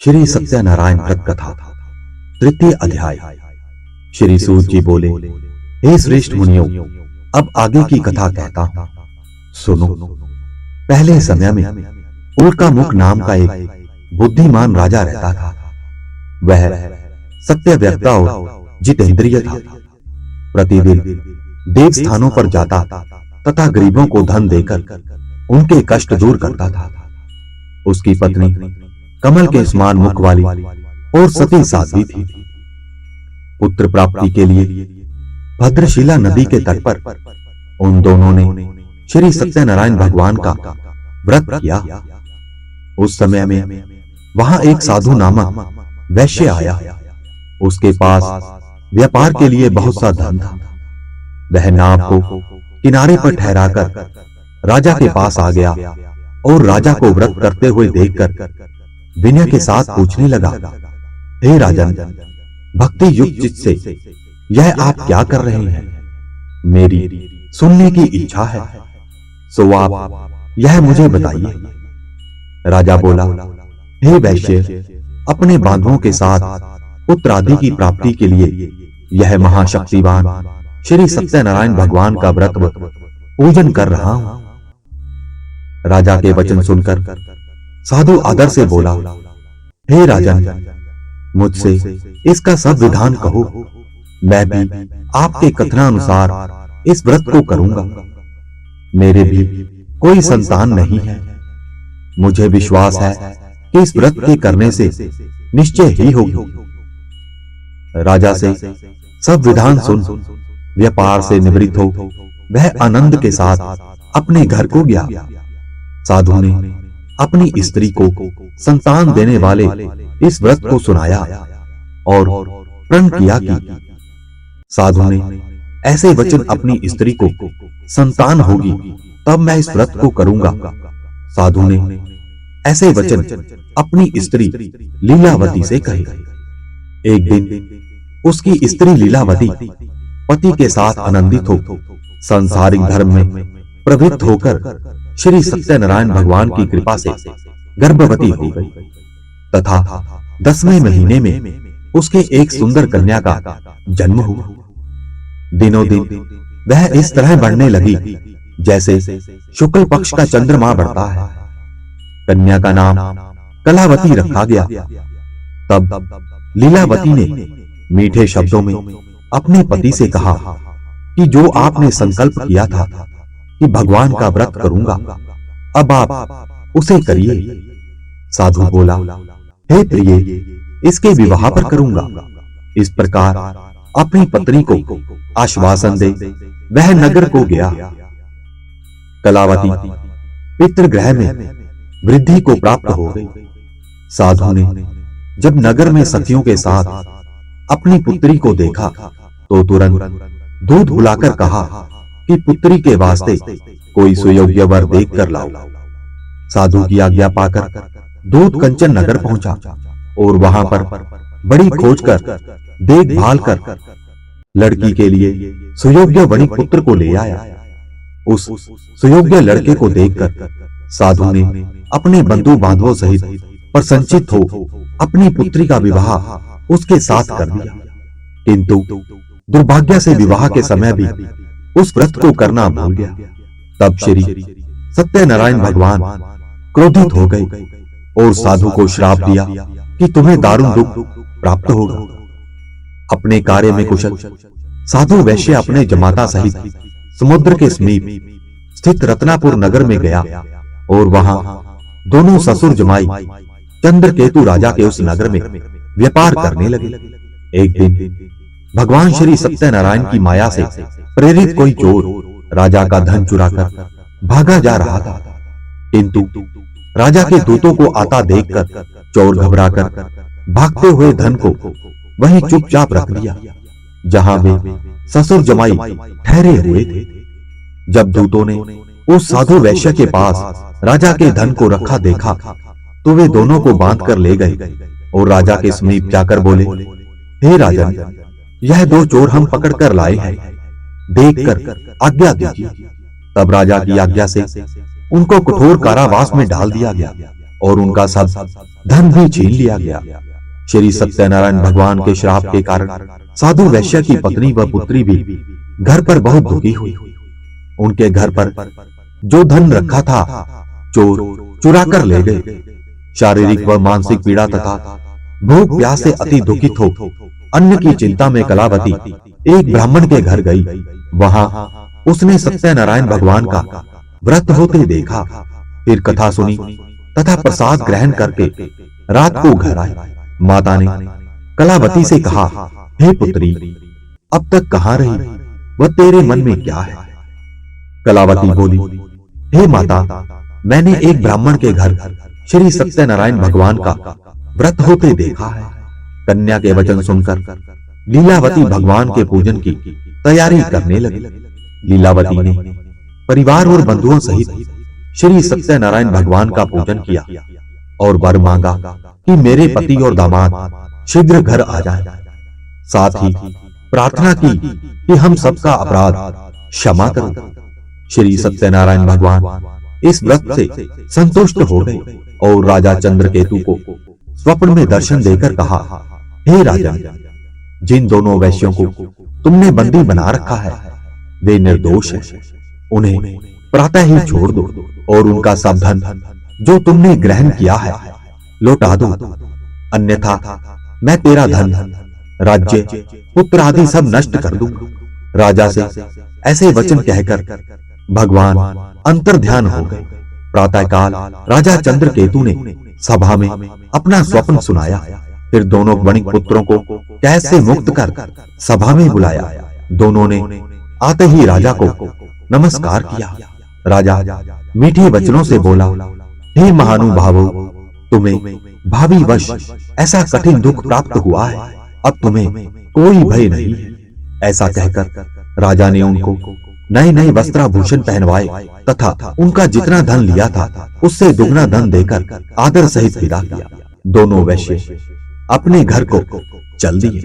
श्री सत्यनारायण व्रत कथा तृतीय अध्याय। श्री सूत जी बोले, हे श्रेष्ठ मुनियों, अब आगे की कथा कहता हूं, सुनो। पहले समय में उल्का मुख नाम का एक बुद्धिमान राजा रहता था। वह सत्यव्यक्ता और जितेंद्रिय था। प्रतिदिन देव स्थानों पर जाता तथा गरीबों को धन देकर उनके कष्ट दूर करता था। उसकी पत्नी कमल के समान मुख वाली और सती साध्वी थी। पुत्र प्राप्ति के लिए भद्रशिला नदी के तट पर उन दोनों ने श्री सत्यनारायण भगवान का व्रत किया। उस समय में वहां एक साधु नामक वैश्य आया। उसके पास व्यापार के लिए बहुत सा धन था। वह नाव को किनारे पर ठहराकर राजा के पास आ गया और राजा को व्रत करते हुए देखकर विनय के साथ पूछने लगा, हे राजन, भक्ति युक्त चित्त से यह आप क्या कर रहे हैं? मेरी सुनने की इच्छा है, सो आप यह मुझे बताइए। राजा बोला, हे वैश्य, अपने बांधवों के साथ पुत्र आदि की प्राप्ति के लिए यह महाशक्तिवान श्री सत्यनारायण भगवान का व्रत पूजन कर रहा हूं। राजा के वचन सुनकर साधु आदर से बोला, हे राजन, मुझसे इसका सब विधान कहो। मैं भी आपके कथनानुसार इस व्रत को करूंगा। मेरे भी कोई संतान नहीं है। मुझे विश्वास है कि इस व्रत के करने से निश्चय ही होगी। राजा से सब विधान सुन व्यापार से निवृत्त हो वह आनंद के साथ अपने घर को गया। साधु ने अपनी स्त्री को संतान देने वाले इस व्रत को सुनाया और प्रण किया कि साधु ने ऐसे वचन अपनी स्त्री को संतान होगी तब मैं इस व्रत को करूंगा। साधु ने ऐसे वचन अपनी स्त्री लीलावती से कहे। एक दिन उसकी स्त्री लीलावती पति के साथ आनंदित हो सांसारिक धर्म में प्रवृत्त होकर श्री सत्यनारायण भगवान की कृपा से गर्भवती हो गई तथा 10वें महीने में उसके एक सुंदर कन्या का जन्म हुआ। दिनों दिन वह इस तरह बढ़ने लगी जैसे शुक्ल पक्ष का चंद्रमा बढ़ता है। कन्या का नाम कलावती रखा गया। तब लीलावती ने मीठे शब्दों में अपने पति से कहा कि जो आपने संकल्प किया था कि भगवान का व्रत करूंगा, अब आप उसे करिए। साधु बोला, हे प्रिय, इसके विवाह पर करूंगा। इस प्रकार अपनी पत्नी को आश्वासन दे वह नगर को गया। कलावती पितृगृह में वृद्धि को प्राप्त हो गई। साधु ने जब नगर में सखियों के साथ अपनी पुत्री को देखा तो तुरंत दूध बुलाकर कहा कि पुत्री के वास्ते कोई सुयोग्य वर देख कर लाओ। साधु की आज्ञा पाकर दूध कंचन नगर पहुंचा और वहां पर बड़ी खोज कर देखभाल कर लड़की के लिए सुयोग्य वणिक पुत्र को ले आया। उस सुयोग्य लड़के को देखकर साधु ने अपने बंधु बांधवों सहित प्रसन्नचित्त हो अपनी पुत्री का विवाह उसके साथ कर दिया। किंतु दुर्भाग्य से विवाह के समय भी उस व्रत को करना भूल गया। तब श्री सत्यनारायण भगवान क्रोधित हो गए और साधु को श्राप दिया कि तुम्हें दारुण दुख प्राप्त होगा। अपने कार्य में कुशल साधु वैश्य अपने जमाता सहित समुद्र के समीप स्थित रत्नापुर नगर में गया और वहां दोनों ससुर जमाई चंद्रकेतु राजा के उस नगर में व्यापार करने लगे। एक दिन भगवान श्री सत्यनारायण की माया से प्रेरित कोई चोर राजा का धन चुराकर भागा जा रहा था। किंतु राजा के दूतों को आता देखकर चोर घबराकर भागते हुए धन को वहीं चुपचाप रख दिया जहां वे ससुर जमाई ठहरे हुए थे। जब दूतों ने उस साधु वैश्य के पास राजा के धन को रखा देखा तो वे दोनों को बांध कर ले गए और राजा के समीप जाकर बोले, हे राजन, यह दो चोर हम पकड़ कर लाए हैं, देखकर आज्ञा दीजिए। तब राजा की आज्ञा से उनको कठोर कारावास में डाल दिया गया और उनका सब धन भी छीन लिया गया। श्री सत्यनारायण भगवान के श्राप के कारण साधु वैश्य की पत्नी व पुत्री भी घर पर बहुत दुखी हुई। उनके घर पर जो धन रखा था चोर चुरा कर ले गए। शारीरिक व मानसिक पीड़ा तथा भूख प्यास से अति दुखित हो अन्न की चिंता में कलावती एक ब्राह्मण के घर गई। वहां उसने सत्यनारायण भगवान का व्रत होते देखा। फिर कथा सुनी तथा प्रसाद ग्रहण करके रात को घर आई। माता ने कलावती से कहा, हे पुत्री, अब तक कहां रही वह तेरे मन में क्या है? कलावती बोली, हे माता, मैंने एक ब्राह्मण के घर श्री सत्यनारायण भगवान का व्रत होते देखा है। कन्या के वचन सुनकर लीलावती भगवान के पूजन की तैयारी करने लगी। लीलावती ने परिवार और बंधुओं सहित श्री सत्यनारायण भगवान का पूजन किया और वर मांगा कि मेरे पति और दामाद शीघ्र घर आ जाएं। साथ ही प्रार्थना की कि हम सबका अपराध क्षमा करो। श्री सत्यनारायण भगवान इस व्रत से संतुष्ट हो गए और राजा चंद्रकेतु को स्वप्न में दर्शन देकर कहा, हे राजा, जिन दोनों वैश्यों को तुमने बंदी बना रखा है वे निर्दोष हैं। उन्हें प्रातः ही छोड़ दो और उनका सब धन जो तुमने ग्रहण किया है लौटा दो, अन्यथा मैं तेरा धन, राज्य, पुत्र आदि सब नष्ट कर दूंगा। राजा से ऐसे वचन कहकर भगवान अंतर्ध्यान हो गए। प्रातःकाल राजा चंद्रकेतु ने सभा में अपना स्वप्न सुनाया। फिर दोनों वणिक पुत्रों को कैद से मुक्त कर सभा में बुलाया। दोनों ने आते ही राजा को नमस्कार किया। राजा मीठे वचनों से बोला, हे महानुभावो, तुम्हें भावी वश ऐसा कठिन दुख प्राप्त हुआ है, अब तुम्हें कोई भय नहीं है। ऐसा कहकर राजा ने उनको नए नए वस्त्राभूषण पहनवाए तथा उनका जितना धन लिया था उससे दुगना धन देकर आदर सहित विदा किया। दोनों वैश्य अपने घर को चल दिए।